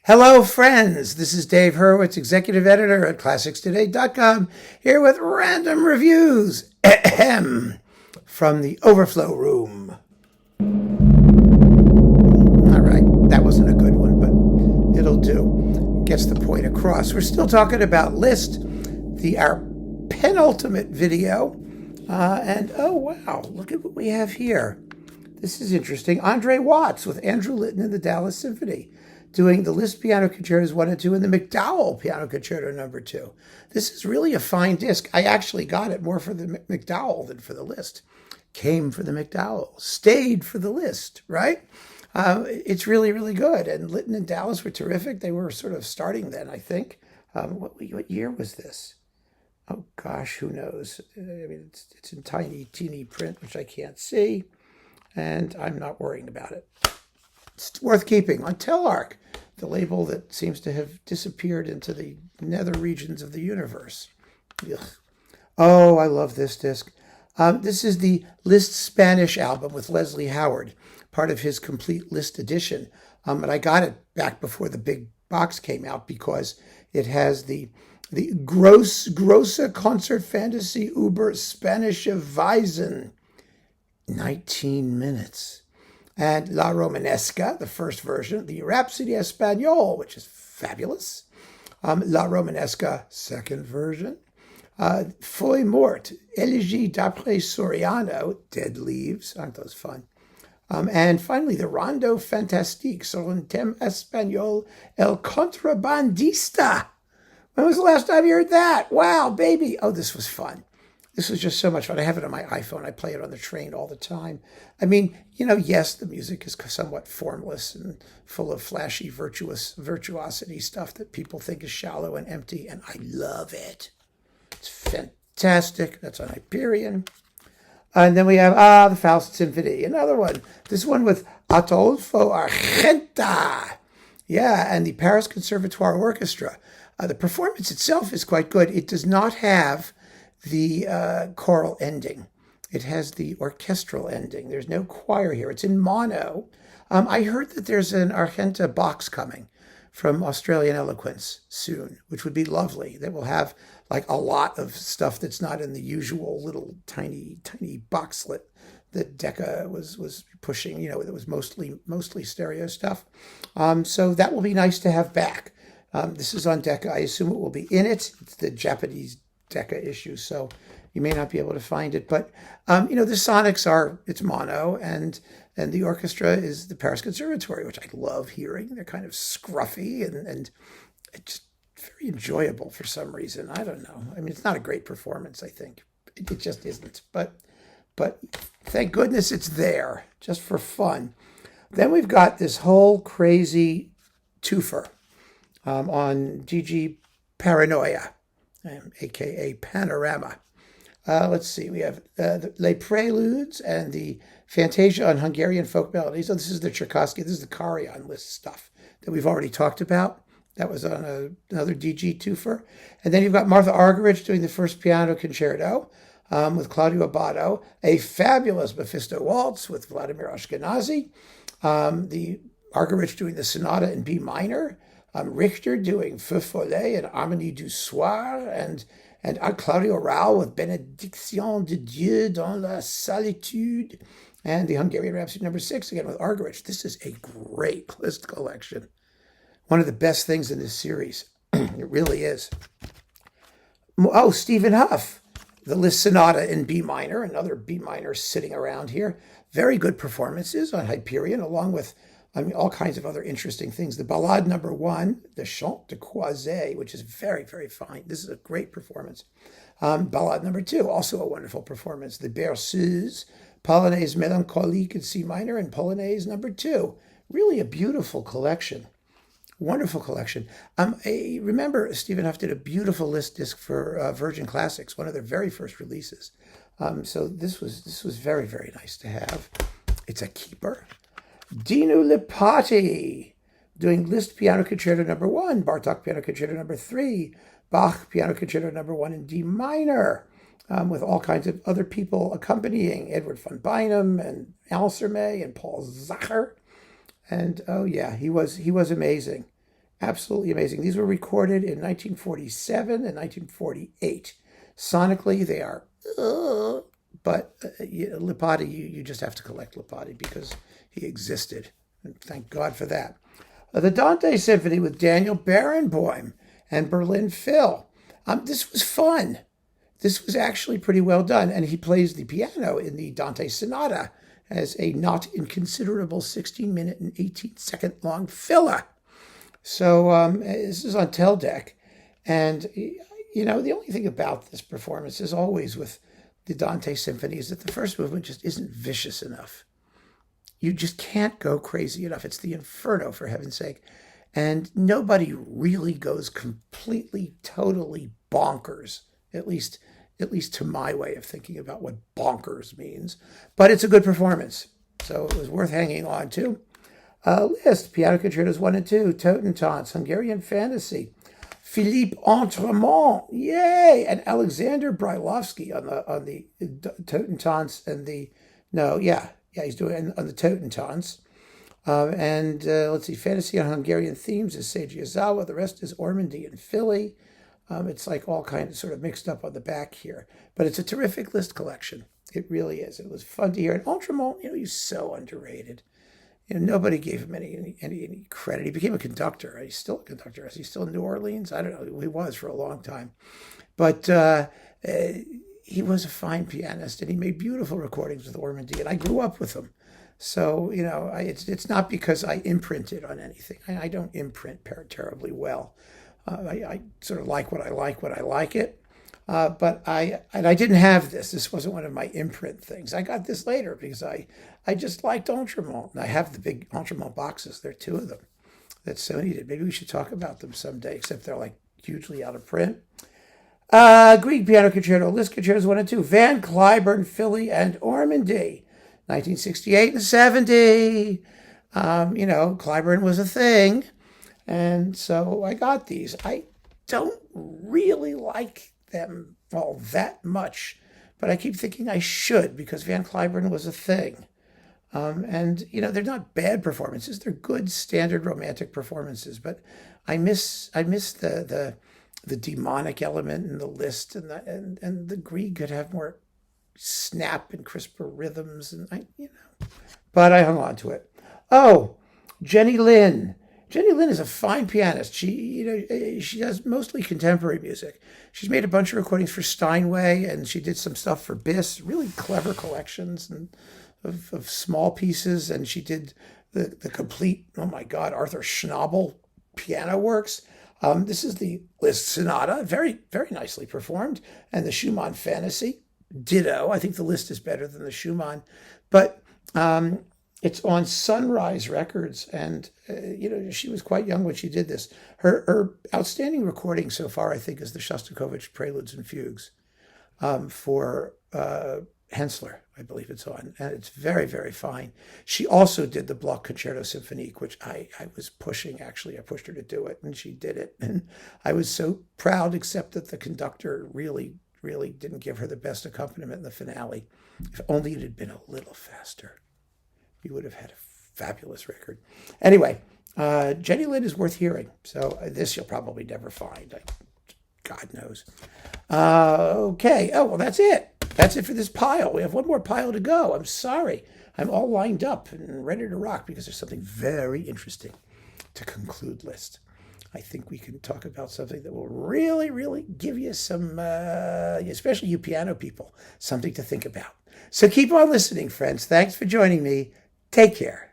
Hello, friends. This is Dave Hurwitz, executive editor at ClassicsToday.com, here with random reviews from the Overflow room. All right, that wasn't a good one, but it'll do. Gets the point across. We're still talking about Liszt, our penultimate video. And oh, wow, look at what we have here. This is interesting. Andre Watts with Andrew Litton and the Dallas Symphony, doing the Liszt Piano Concertos 1 and 2 and the MacDowell Piano Concerto No. 2. This is really a fine disc. I actually got it more for the MacDowell than for the Liszt. Came for the MacDowell, stayed for the Liszt, right? It's really, really good. And Litton and Dallas were terrific. They were sort of starting then, I think. What year was this? Oh, gosh, who knows? I mean, it's in tiny, teeny print, which I can't see. And I'm not worrying about it. It's worth keeping on Telarc, the label that seems to have disappeared into the nether regions of the universe. Ugh. Oh, I love this disc. This is the Liszt Spanish album with Leslie Howard, part of his complete Liszt edition. And I got it back before the big box came out because it has the Grosse Konzertfantasie über Spanische Weisen, 19 minutes. And La Romanesca, the first version, the Rhapsody Espagnole, which is fabulous. La Romanesca, second version. Feuilles Mortes, Élégie d'après Soriano, Dead Leaves, aren't those fun? And finally, the Rondo Fantastique sur un thème espagnol, El Contrabandista. When was the last time you heard that? Wow, baby. Oh, this was fun. This was just so much fun. I have it on my iPhone. I play it on the train all the time. I mean, yes, the music is somewhat formless and full of flashy, virtuosity stuff that people think is shallow and empty, and I love it. It's fantastic. That's on Hyperion. And then we have, the Faust Symphony, another one. This one with Ataulfo Argenta. Yeah, and the Paris Conservatoire Orchestra. The performance itself is quite good. It does not have the choral ending. It has the orchestral ending. There's no choir here. It's in mono. I heard that there's an Argenta box coming from Australian Eloquence soon, which would be lovely. That will have like a lot of stuff that's not in the usual little tiny boxlet that Decca was pushing. That was mostly stereo stuff. So that will be nice to have back. This is on Decca. I assume it will be in it. It's the Japanese Decca issue, so you may not be able to find it. But, the sonics it's mono, and the orchestra is the Paris Conservatory, which I love hearing. They're kind of scruffy and it's just very enjoyable for some reason. I don't know. I mean, it's not a great performance, I think. It just isn't. But thank goodness it's there, just for fun. Then we've got this whole crazy twofer on Gigi Paranoia, aka Panorama. Let's see, we have Les Preludes and the Fantasia on Hungarian Folk Melodies. Oh, this is the Tchaikovsky, this is the Carillon List stuff that we've already talked about. That was on another DG twofer. And then you've got Martha Argerich doing the first piano concerto with Claudio Abbado, a fabulous Mephisto Waltz with Vladimir Ashkenazy, the Argerich doing the sonata in B minor, Richter doing Feu Follet and Harmonie du Soir, and Claudio Rau with Bénédiction de Dieu dans la Solitude, and the Hungarian Rhapsody No. 6, again with Argerich. This is a great Liszt collection. One of the best things in this series. It really is. Oh, Stephen Huff, the Liszt Sonata in B minor, another B minor sitting around here. Very good performances on Hyperion, along with all kinds of other interesting things. The Ballade No. 1, the Chant de Croisée, which is very, very fine. This is a great performance. Ballade No. 2, also a wonderful performance. The Berceuse, Polonaise Mélancolique in C minor, and Polonaise No. 2. Really a beautiful collection. Wonderful collection. I remember Stephen Huff did a beautiful Liszt disc for Virgin Classics, one of their very first releases. So this was very, very nice to have. It's a keeper. Dinu Lipati doing Liszt Piano Concerto No. 1, Bartók Piano Concerto No. 3, Bach Piano Concerto No. 1 in D minor, with all kinds of other people accompanying, Edward von Beinum and Al Sermet and Paul Zacher. And oh yeah, he was amazing. Absolutely amazing. These were recorded in 1947 and 1948. Sonically, they are, but Lipati, you just have to collect Lipati because he existed. And thank God for that. The Dante Symphony with Daniel Barenboim and Berlin Phil. This was fun. This was actually pretty well done. And he plays the piano in the Dante Sonata as a not inconsiderable 16-minute and 18-second long filler. So this is on Teldec. And, the only thing about this performance is always with the Dante Symphony is that the first movement just isn't vicious enough. You just can't go crazy enough. It's the Inferno, for heaven's sake. And nobody really goes completely, totally bonkers, at least to my way of thinking about what bonkers means. But it's a good performance, so it was worth hanging on to. Liszt, Piano Concertos 1 and 2, Totentanz, Hungarian Fantasy, Philippe Entremont, yay, and Alexander Brailovsky on the Totentanz and he's doing on the Totentanz. Let's see, Fantasy on Hungarian Themes is Seiji Ozawa. The rest is Ormandy and Philly. It's like all kinds of sort of mixed up on the back here. But it's a terrific Liszt collection. It really is. It was fun to hear. And Entremont, he's so underrated. Nobody gave him any credit. He became a conductor. He's still a conductor. Is he still in New Orleans? I don't know. He was for a long time. But he was a fine pianist, and he made beautiful recordings with Ormandy, and I grew up with him. So, it's not because I imprinted on anything. I don't imprint terribly well. I sort of like what I like it. But I didn't have this. This wasn't one of my imprint things. I got this later because I just liked Entremont. And I have the big Entremont boxes. There are 2 of them that Sony did. Maybe we should talk about them someday, except they're like hugely out of print. Grieg Piano Concerto, Liszt Concertos 1 and 2, Van Cliburn, Philly, and Ormandy, 1968 and 70. Cliburn was a thing. And so I got these. I don't really like them all that much, but I keep thinking I should because Van Cliburn was a thing. They're not bad performances. They're good standard romantic performances, but I miss the demonic element in the Liszt and the Grieg could have more snap and crisper rhythms but I hung on to it. Oh, Jenny Lin. Jenny Lin is a fine pianist. She does mostly contemporary music. She's made a bunch of recordings for Steinway, and she did some stuff for Biss, really clever collections of small pieces. And she did the complete, oh my God, Arthur Schnabel piano works. This is the Liszt Sonata, very, very nicely performed, and the Schumann Fantasy, ditto. I think the Liszt is better than the Schumann, but it's on Sunrise Records, and she was quite young when she did this. Her outstanding recording so far, I think, is the Shostakovich Preludes and Fugues for Hensler, I believe it's on, and it's very, very fine. She also did the Bloch Concerto Symphonique, which I was pushing, actually. I pushed her to do it, and she did it, and I was so proud, except that the conductor really, really didn't give her the best accompaniment in the finale. If only it had been a little faster, you would have had a fabulous record. Anyway, Jenny Lin is worth hearing. So this you'll probably never find. God knows. Okay. Oh, well, that's it. That's it for this pile. We have one more pile to go. I'm sorry. I'm all lined up and ready to rock because there's something very interesting to conclude Liszt. I think we can talk about something that will really, really give you some, especially you piano people, something to think about. So keep on listening, friends. Thanks for joining me. Take care.